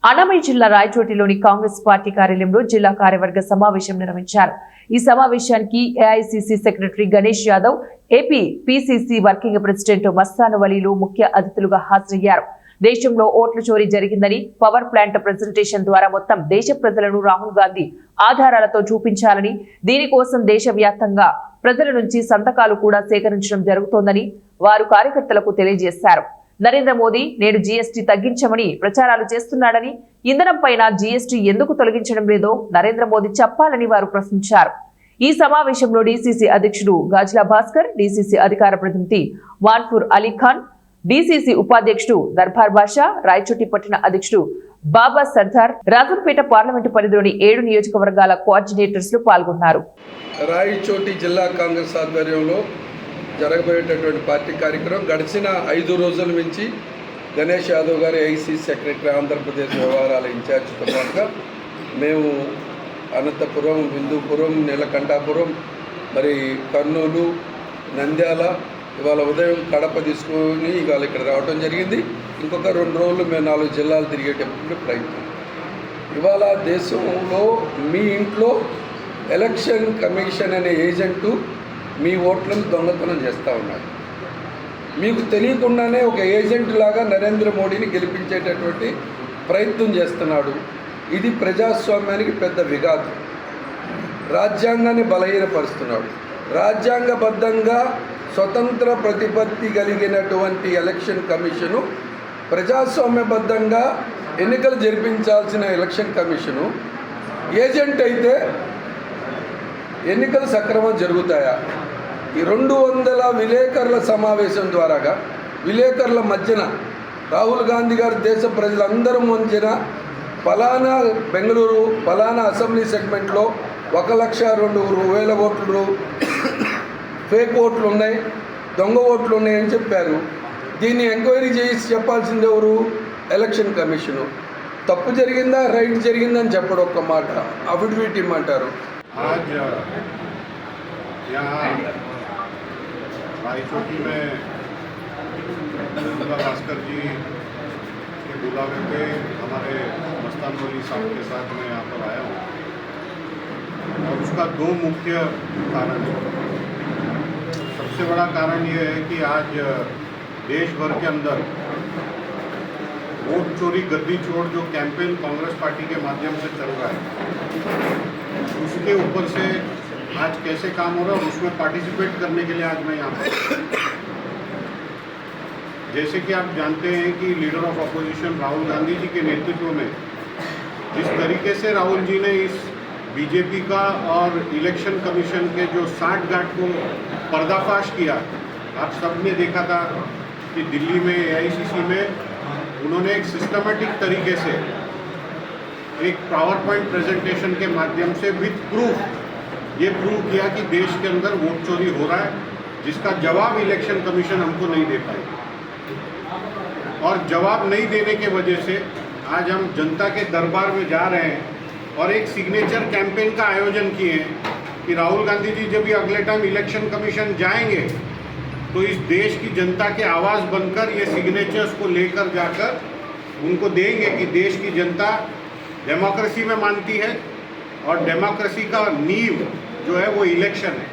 అన్నమయ్య జిల్లా రాయచోటిలోని కాంగ్రెస్ పార్టీ కార్యాలయంలో జిల్లా కార్యవర్గ సమావేశం నిర్వహించారు. ఈ సమావేశానికి AICC secretary Ganesh Yadav, AP PCC working president Mastan వలీలు ముఖ్య అతిథులుగా హాజరయ్యారు. దేశంలో ఓట్ల చోరీ జరిగిందని, పవర్ ప్లాంట్ ప్రెజెంటేషన్ ద్వారా మొత్తం దేశ ప్రజలను రాహుల్ గాంధీ ఆధారాలతో చూపించాలని, దీనికోసం దేశవ్యాప్తంగా ప్రజల నుంచి సంతకాలు కూడా సేకరించడం జరుగుతోందని వారు కార్యకర్తలకు తెలియజేశారు. నరేంద్ర మోదీ నేడు జీఎస్టీ తగ్గించమని ప్రచారాలు చేస్తున్నాడని, ఇంధనం పైన జీఎస్టీ ఎందుకు తొలగించడం లేదో నరేంద్ర మోదీ చెప్పాలని వారు ప్రశ్నించారు. ఈ సమావేశంలో డీసీసీ అధ్యక్షుడు గాజుల భాస్కర్, డీసీసీ అధికార ప్రతినిధి వాన్పూర్ అలీఖాన్, డీసీసీ ఉపాధ్యక్షుడు దర్బార్ బాషా, రాయచోటి పట్టణ అధ్యక్షుడు బాబా సర్దార్, రాజంపేట పార్లమెంటు పరిధిలోని 7 నియోజకవర్గాల కోఆర్డినేటర్స్ పాల్గొన్నారు. రాయచోటి జిల్లా కాంగ్రెస్ ఆధ్వర్యంలో జరగబోయేటటువంటి పార్టీ కార్యక్రమం గడిచిన 5 రోజుల నుంచి గణేష్ యాదవ్ గారు ఏఐసీసీ సెక్రటరీ, ఆంధ్రప్రదేశ్ వ్యవహారాల ఇన్ఛార్జ్తో పాటుగా మేము అనంతపురం, హిందూపురం, నీలకంఠాపురం, మరి కర్నూలు, నంద్యాల, ఇవాళ ఉదయం కడప తీసుకొని ఇవాళ ఇక్కడ రావడం జరిగింది. ఇంకొక 2 రోజులు మేము 4 జిల్లాలు తిరిగేటప్పుడు ప్రయత్నం. ఇవాళ దేశంలో మీ ఇంట్లో ఎలక్షన్ కమిషన్ అనే ఏజెంటు మీ ఓట్లను దొంగతనం చేస్తూ ఉన్నారు. మీకు తెలియకుండానే ఒక ఏజెంట్ లాగా నరేంద్ర మోడీని గెలిపించేటటువంటి ప్రయత్నం చేస్తున్నాడు. ఇది ప్రజాస్వామ్యానికి పెద్ద విఘాతం. రాజ్యాంగాన్ని బలహీనపరుస్తున్నాడు. రాజ్యాంగబద్ధంగా స్వతంత్ర ప్రతిపత్తి కలిగినటువంటి ఎలక్షన్ కమిషను, ప్రజాస్వామ్యబద్ధంగా ఎన్నికలు జరిపించాల్సిన ఎలక్షన్ కమిషను ఏజెంట్ అయితే ఎన్నికలు సక్రమంగా జరుగుతాయా? ఈ 200 విలేకరుల సమావేశం ద్వారాగా విలేకరుల మధ్యన రాహుల్ గాంధీ గారు దేశ ప్రజలందరూ మధ్యన ఫలానా బెంగళూరు ఫలానా అసెంబ్లీ సెగ్మెంట్లో 1,02,000 ఓట్లు ఫేక్ ఓట్లు ఉన్నాయి, దొంగ ఓట్లు ఉన్నాయని చెప్పారు. దీన్ని ఎంక్వైరీ చేసి చెప్పాల్సింది ఎవరు? Election commission. తప్పు జరిగిందా, రైట్ జరిగిందని చెప్పడం ఒక్క మాట, అఫిడవిట్ ఇమ్మంటారు. रायचोटी में गाजला भास्कर जी के बुलावे पे हमारे मस्तान वली साहब के साथ मैं यहाँ पर आया हूँ और उसका 2 मुख्य कारण है। सबसे बड़ा कारण ये है कि आज देश भर के अंदर वोट चोरी गद्दी चोर जो कैंपेन कांग्रेस पार्टी के माध्यम से चल रहा है, उसके ऊपर से आज कैसे काम हो रहा है और उसमें पार्टिसिपेट करने के लिए आज मैं यहाँ पर। जैसे कि आप जानते हैं कि leader of opposition Rahul Gandhi ji के नेतृत्व में जिस तरीके से राहुल जी ने इस बीजेपी का और इलेक्शन कमीशन के जो साठगांठ को पर्दाफाश किया, आप सब ने देखा था कि दिल्ली में एआईसीसी में उन्होंने एक सिस्टमेटिक तरीके से एक पावर पॉइंट प्रेजेंटेशन के माध्यम से विथ प्रूफ ये प्रूव किया कि देश के अंदर वोट चोरी हो रहा है, जिसका जवाब इलेक्शन कमीशन हमको नहीं दे पाए। और जवाब नहीं देने के वजह से आज हम जनता के दरबार में जा रहे हैं और एक सिग्नेचर कैंपेन का आयोजन किए हैं कि राहुल गांधी जी जब भी अगले टाइम इलेक्शन कमीशन जाएंगे तो इस देश की जनता के आवाज़ बनकर ये सिग्नेचर्स को लेकर जाकर उनको देंगे कि देश की जनता डेमोक्रेसी में मानती है और डेमोक्रेसी का नींव जो है वो इलेक्शन है।